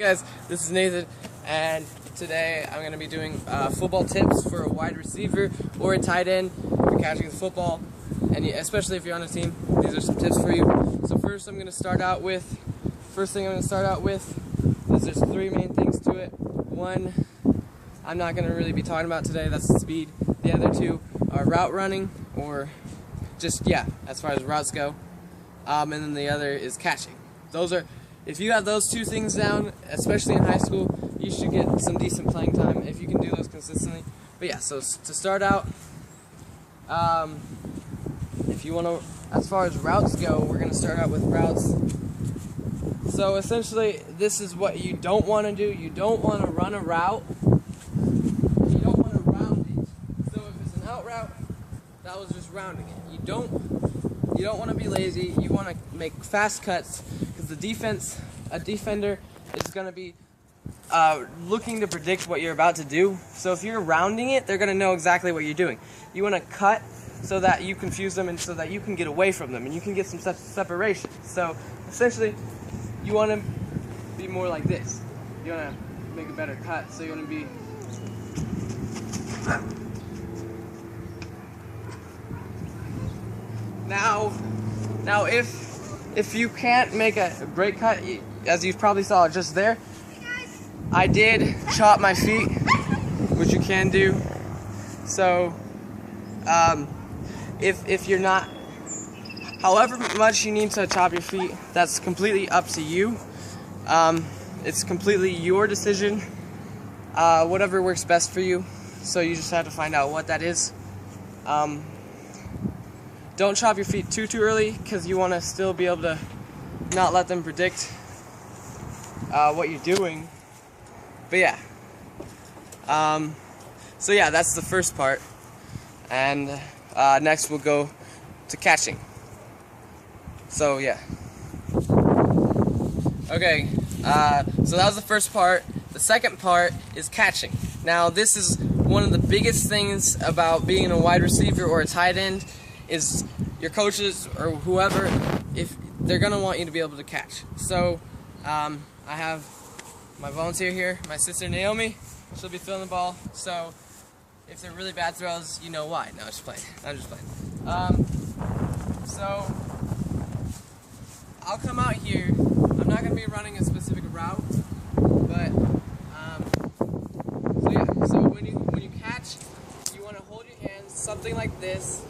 Guys, this is Nathan, and today I'm going to be doing football tips for a wide receiver or a tight end for catching the football, and especially if you're on a team. These are some tips for you. So first thing I'm going to start out with is there's three main things to it. One, I'm not going to really be talking about today, that's the speed. The other two are route running, or just, as far as routes go. And then the other is catching. If you have those two things down, especially in high school, you should get some decent playing time if you can do those consistently. But yeah, so to start out, if you want to, as far as routes go, we're going to start out with routes. So essentially, this is what you don't want to do. You don't want to run a route. You don't want to round it. So if it's an out route, that was just rounding it. You don't want to be lazy. You want to make fast cuts, because a defender is going to be looking to predict what you're about to do. So if you're rounding it, they're going to know exactly what you're doing. You want to cut so that you confuse them and so that you can get away from them and you can get some separation. So essentially, you want to be more like this. You want to make a better cut, so you want to be... Now if you can't make a great cut, as you probably saw just there, I did chop my feet, which you can do. So if you're not, however much you need to chop your feet, that's completely up to you. It's completely your decision, whatever works best for you. So you just have to find out what that is. Don't chop your feet too early, because you want to still be able to not let them predict what you're doing. But yeah. So yeah, that's the first part. And next we'll go to catching. So yeah. Okay, so that was the first part. The second part is catching. Now this is one of the biggest things about being a wide receiver or a tight end, is your coaches or whoever, if they're gonna want you to be able to catch. So I have my volunteer here, my sister Naomi. She'll be throwing the ball. So if they're really bad throws, you know why. No, I'm just playing. So I'll come out here. I'm not gonna be running a specific route, but so yeah. So when you catch, you want to hold your hands something like this.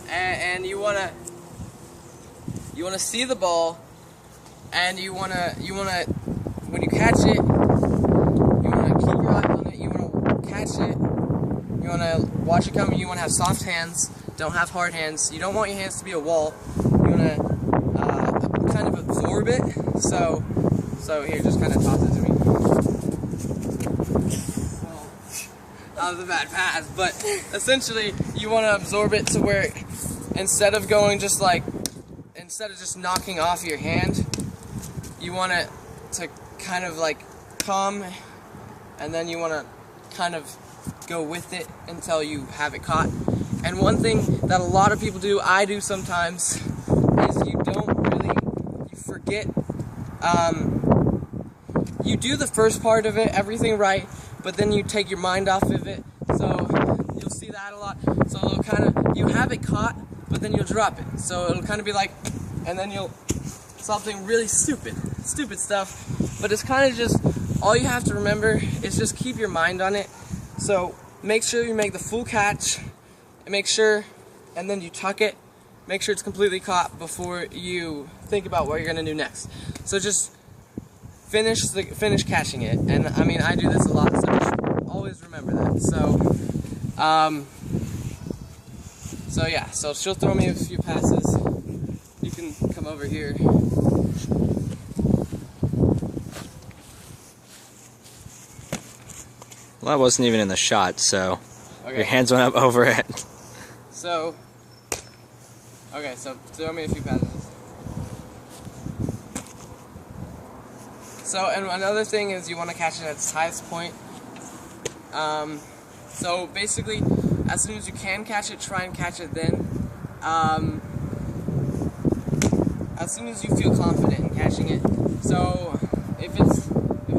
And you wanna see the ball, and you wanna when you catch it, you wanna keep your eye on it. You wanna catch it. You wanna watch it coming. You wanna have soft hands. Don't have hard hands. You don't want your hands to be a wall. You wanna kind of absorb it. So here, just kind of toss it to me. That was a bad pass, but essentially you want to absorb it to where, instead of just knocking off your hand, you want it to kind of like come, and then you want to kind of go with it until you have it caught. And one thing that a lot of people do, I do sometimes, is you forget, you do the first part of it, everything right, but then you take your mind off of it. So you'll see that a lot. So it'll you have it caught, but then you'll drop it. So it'll kind of be like, and then something really stupid stuff. But it's kind of just, all you have to remember is just keep your mind on it. So make sure you make the full catch, and then you tuck it. Make sure it's completely caught before you think about what you're gonna do next. So just finish catching it. And I mean, I do this a lot, so just always remember that. So yeah, so she'll throw me a few passes. You can come over here. Well, I wasn't even in the shot, so okay. Your hands went up over it. So throw me a few passes. So, and another thing is you want to catch it at its highest point. So basically, as soon as you can catch it, try and catch it then. as soon as you feel confident in catching it. So if it's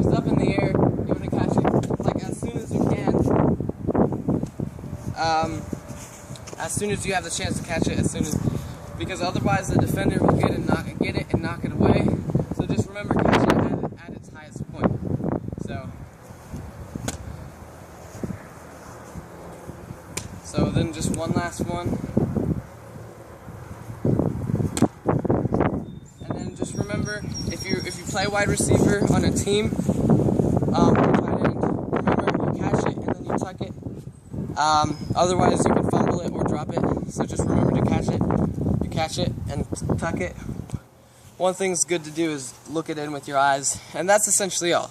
up in the air, you want to catch it like as soon as you can. As soon as you have the chance to catch it, because otherwise the defender will get it and knock it away. So just remember, catch it at its highest point. So then just one last one. And then just remember, if you play wide receiver on a team, tight end, remember you catch it and then you tuck it. Otherwise you can fumble it or drop it. So just remember to catch it. You catch it and tuck it. One thing's good to do is look it in with your eyes, and that's essentially all.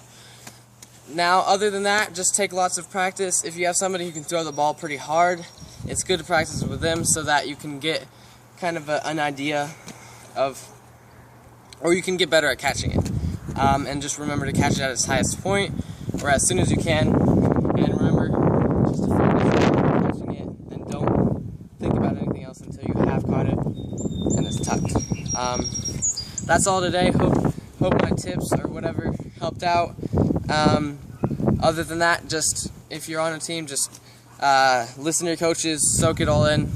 Now, other than that, just take lots of practice. If you have somebody who can throw the ball pretty hard, it's good to practice with them so that you can get kind of an idea of, or you can get better at catching it. And just remember to catch it at its highest point, or as soon as you can. And remember just to focus on catching it, and don't think about anything else until you have caught it and it's tucked. That's all today. Hope my tips or whatever helped out. Other than that, just if you're on a team, just listen to your coaches, soak it all in,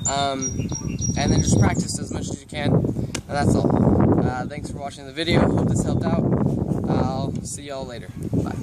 and then just practice as much as you can. And that's all. Thanks for watching the video. Hope this helped out. I'll see y'all later. Bye.